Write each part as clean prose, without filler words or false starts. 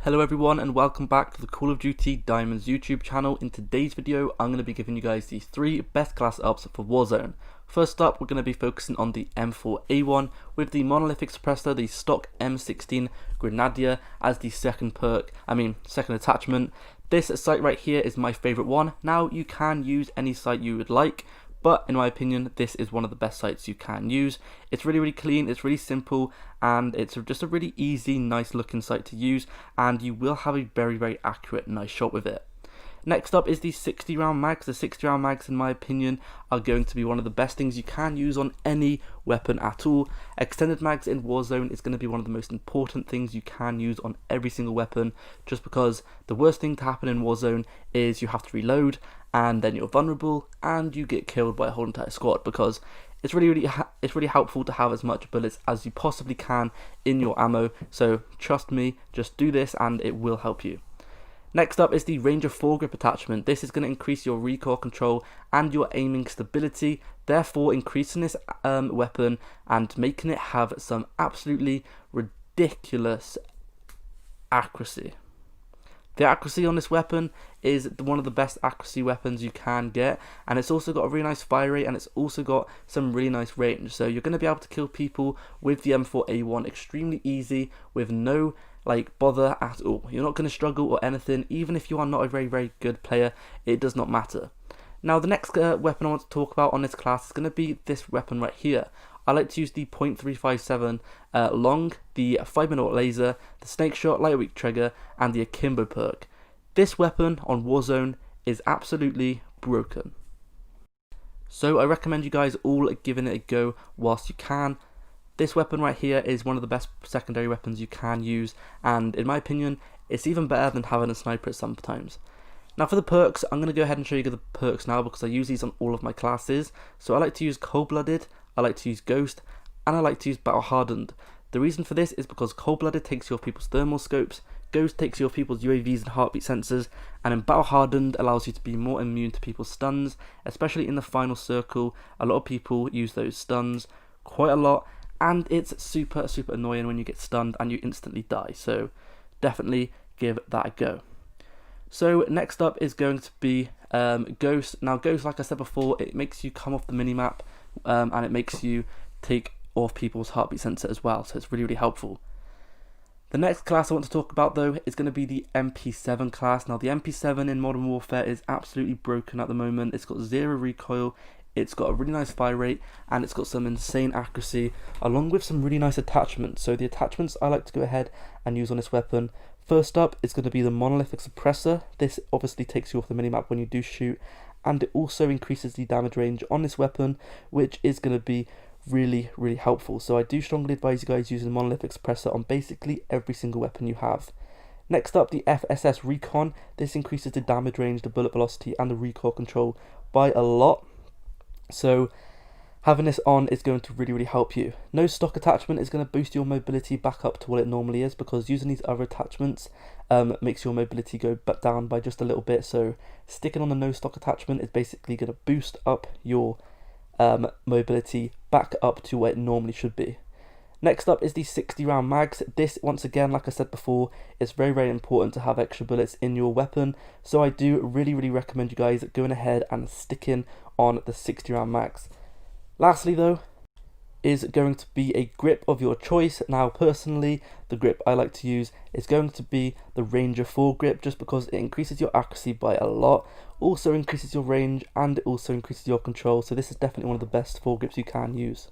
Hello everyone and welcome back to the Call of Duty Diamonds YouTube channel. In today's video I'm going to be giving you guys the 3 best class ups for Warzone. First up, we're going to be focusing on the M4A1 with the monolithic suppressor, the stock M16 Grenadier as the second attachment. This sight right here is my favourite one. Now you can use any sight you would like, but in my opinion this is one of the best sights you can use. It's really clean, it's really simple, and it's just a really easy, nice looking sight to use, and you will have a very accurate, nice shot with it. Next up is the 60 round mags. The 60 round mags in my opinion are going to be one of the best things you can use on any weapon at all. Extended mags in Warzone is going to be one of the most important things you can use on every single weapon, just because the worst thing to happen in Warzone is you have to reload and then you're vulnerable and you get killed by a whole entire squad, because it's really helpful to have as much bullets as you possibly can in your ammo. So trust me, just do this and it will help you. Next up is the Ranger foregrip attachment. This is going to increase your recoil control and your aiming stability, therefore increasing this weapon and making it have some absolutely ridiculous accuracy. The accuracy on this weapon is one of the best accuracy weapons you can get, and it's also got a really nice fire rate, and it's also got some really nice range. So you're going to be able to kill people with the M4A1 extremely easy with no bother at all. You're not going to struggle or anything. Even if you are not a very good player, it does not matter. Now the next weapon I want to talk about on this class is going to be this weapon right here. I like to use the .357 long, the 5mm laser, the snake shot lightweight trigger, and the akimbo perk. This weapon on Warzone is absolutely broken. So I recommend you guys all giving it a go whilst you can. This weapon right here is one of the best secondary weapons you can use, and in my opinion it's even better than having a sniper at sometimes. Now for the perks, I'm going to go ahead and show you the perks now, because I use these on all of my classes. So I like to use cold-blooded, I like to use ghost, and I like to use battle hardened. The reason for this is because cold-blooded takes you off people's thermal scopes, ghost takes you off people's UAVs and heartbeat sensors, and then battle hardened allows you to be more immune to people's stuns, especially in the final circle. A lot of people use those stuns quite a lot, and it's super annoying when you get stunned and you instantly die. So definitely give that a go. So next up is going to be Ghost. Now Ghost, like I said before, it makes you come off the minimap, and it makes you take off people's heartbeat sensor as well, so it's really helpful. The next class I want to talk about though is going to be the MP7 class. Now the MP7 in Modern Warfare is absolutely broken at the moment. It's got 0 recoil, it's got a really nice fire rate, and it's got some insane accuracy along with some really nice attachments. So the attachments I like to go ahead and use on this weapon. First up is going to be the monolithic suppressor. This obviously takes you off the minimap when you do shoot, and it also increases the damage range on this weapon, which is going to be really helpful. So I do strongly advise you guys using the monolithic suppressor on basically every single weapon you have. Next up, the FSS Recon. This increases the damage range, the bullet velocity, and the recoil control by a lot. So having this on is going to really help you. No stock attachment is going to boost your mobility back up to what it normally is, because using these other attachments makes your mobility go down by just a little bit. So sticking on the no stock attachment is basically going to boost up your mobility back up to where it normally should be. Next up is the 60 round mags. This, once again, like I said before, is very important to have extra bullets in your weapon. So I do really recommend you guys going ahead and sticking on the 60 round mags. Lastly though, is going to be a grip of your choice. Now personally, the grip I like to use is going to be the Ranger foregrip, just because it increases your accuracy by a lot, also increases your range, and it also increases your control. So this is definitely one of the best foregrips you can use.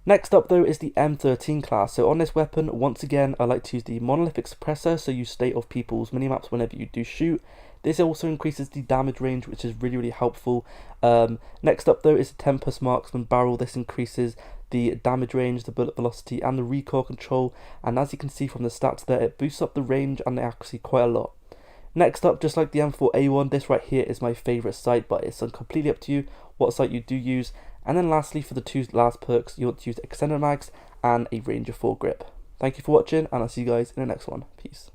Next up though is the M13 class. So on this weapon, once again, I like to use the monolithic suppressor, so you stay off people's minimaps whenever you do shoot. This also increases the damage range, which is really helpful. Next up though is the Tempest Marksman barrel. This increases the damage range, the bullet velocity, and the recoil control, and as you can see from the stats there, it boosts up the range and the accuracy quite a lot. Next up, just like the M4A1, this right here is my favourite sight, but it's completely up to you what sight you do use. And then lastly, for the 2 last perks, you want to use extended mags and a Ranger foregrip. Thank you for watching, and I'll see you guys in the next one. Peace.